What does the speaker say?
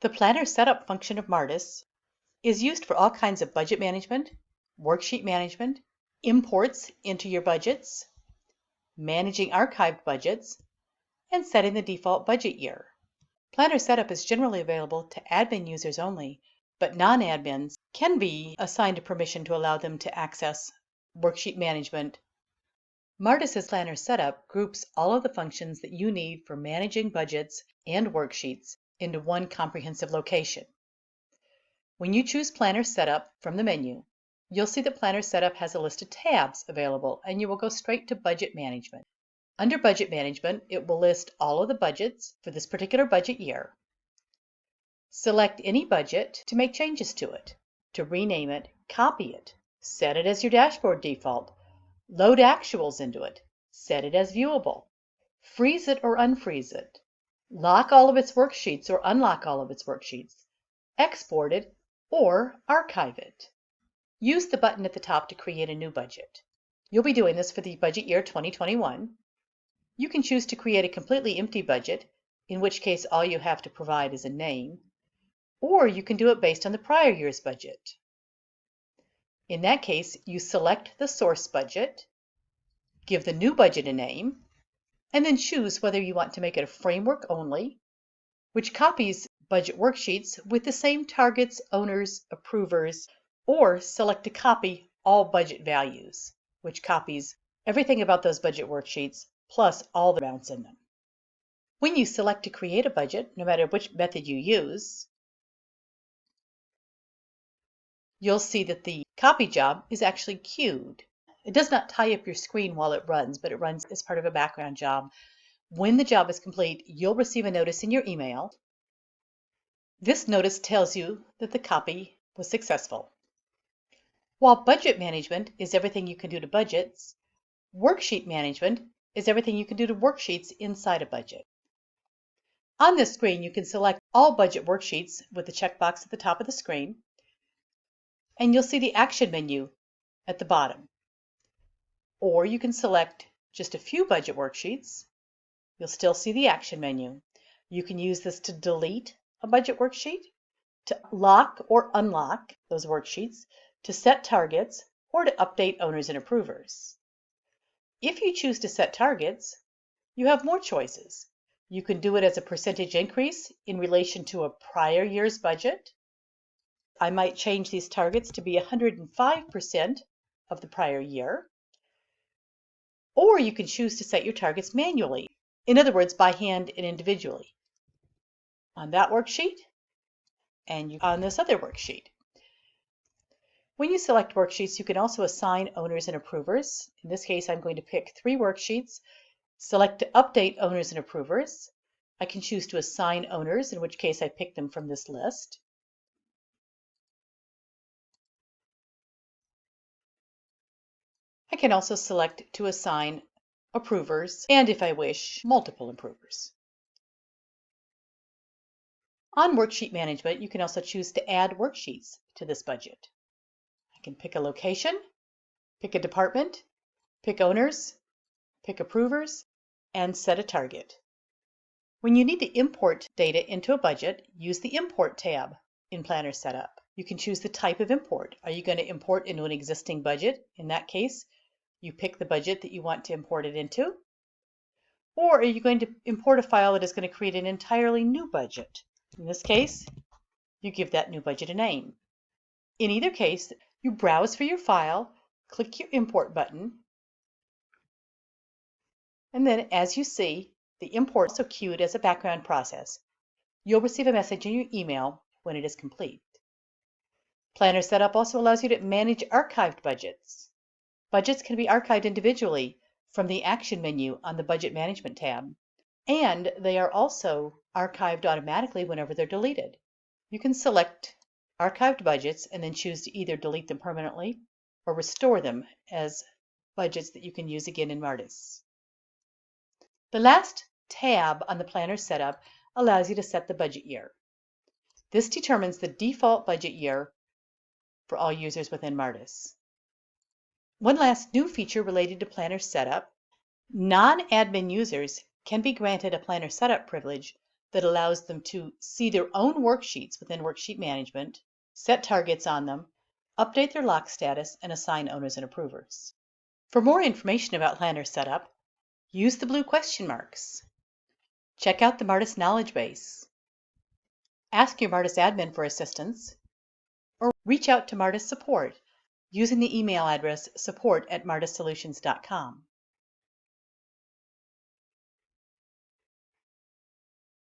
The Planner Setup function of Martus is used for all kinds of budget management, worksheet management, imports into your budgets, managing archived budgets, and setting the default budget year. Planner Setup is generally available to admin users only, but non-admins can be assigned a permission to allow them to access worksheet management. Martus's Planner Setup groups all of the functions that you need for managing budgets and worksheets into one comprehensive location. When you choose Planner Setup from the menu, you'll see that Planner Setup has a list of tabs available, and you will go straight to Budget Management. Under Budget Management, it will list all of the budgets for this particular budget year. Select any budget to make changes to it, to rename it, copy it, set it as your dashboard default, load actuals into it, set it as viewable, freeze it or unfreeze it, lock all of its worksheets or unlock all of its worksheets, export it, or archive it. Use the button at the top to create a new budget. You'll be doing this for the budget year 2021. You can choose to create a completely empty budget, in which case all you have to provide is a name, or you can do it based on the prior year's budget. In that case, you select the source budget, give the new budget a name, and then choose whether you want to make it a framework only, which copies budget worksheets with the same targets, owners, approvers, or select to copy all budget values, which copies everything about those budget worksheets plus all the amounts in them. When you select to create a budget, no matter which method you use, you'll see that the copy job is actually queued. It does not tie up your screen while it runs, but it runs as part of a background job. When the job is complete, you'll receive a notice in your email. This notice tells you that the copy was successful. While budget management is everything you can do to budgets, worksheet management is everything you can do to worksheets inside a budget. On this screen, you can select all budget worksheets with the checkbox at the top of the screen, and you'll see the action menu at the bottom. Or you can select just a few budget worksheets. You'll still see the action menu. You can use this to delete a budget worksheet, to lock or unlock those worksheets, to set targets, or to update owners and approvers. If you choose to set targets, you have more choices. You can do it as a percentage increase in relation to a prior year's budget. I might change these targets to be 105% of the prior year. Or you can choose to set your targets manually, in other words, by hand and individually, on that worksheet and on this other worksheet. When you select worksheets, you can also assign owners and approvers. In this case, I'm going to pick 3 worksheets. Select to update owners and approvers. I can choose to assign owners, in which case I pick them from this list. I can also select to assign approvers, and if I wish, multiple approvers. On Worksheet Management, you can also choose to add worksheets to this budget. I can pick a location, pick a department, pick owners, pick approvers, and set a target. When you need to import data into a budget, use the Import tab in Planner Setup. You can choose the type of import. Are you going to import into an existing budget? In that case, you pick the budget that you want to import it into. Or are you going to import a file that is going to create an entirely new budget? In this case, you give that new budget a name. In either case, you browse for your file, click your Import button, and then as you see, the import is also queued as a background process. You'll receive a message in your email when it is complete. Planner Setup also allows you to manage archived budgets. Budgets can be archived individually from the Action menu on the Budget Management tab, and they are also archived automatically whenever they're deleted. You can select archived budgets and then choose to either delete them permanently or restore them as budgets that you can use again in Martus. The last tab on the Planner Setup allows you to set the budget year. This determines the default budget year for all users within Martus. One last new feature related to Planner Setup: non-admin users can be granted a Planner Setup privilege that allows them to see their own worksheets within Worksheet Management, set targets on them, update their lock status, and assign owners and approvers. For more information about Planner setup, use the blue question marks. Check out the Martus knowledge base. Ask your Martus admin for assistance, or reach out to Martus support using the email address support@martussolutions.com.